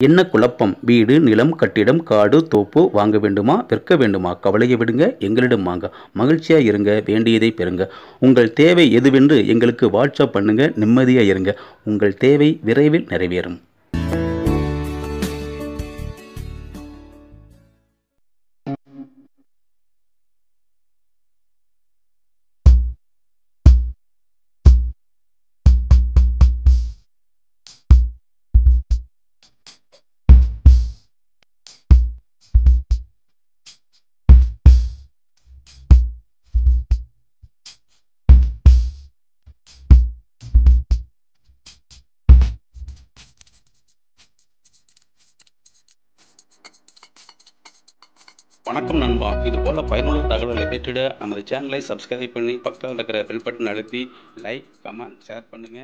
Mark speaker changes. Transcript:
Speaker 1: என்ன குழப்பம்? வீடு, நிலம், கட்டிடம், காடு, தோப்பு வாங்க வேண்டுமா? விற்க வேண்டுமா? கவலையை விடுங்க, எங்களிடம் வாங்க. மகிழ்ச்சியா இருங்க, வேண்டியதை பெறுங்க. உங்கள் தேவை எதுவென்று எங்களுக்கு வாட்ஸ்அப் பண்ணுங்க. நிம்மதியா இருங்க. உங்கள் தேவை விரைவில் நிறைவேறும். வணக்கம் நண்பா. இது போல பயனுள்ள தகவல்களை பெற்றிட நமது சேனலை சப்ஸ்கிரைப் பண்ணி பக்கத்தில் இருக்கிற பெல் பட்டன் அழுத்தி லைக், கமெண்ட், ஷேர் பண்ணுங்க.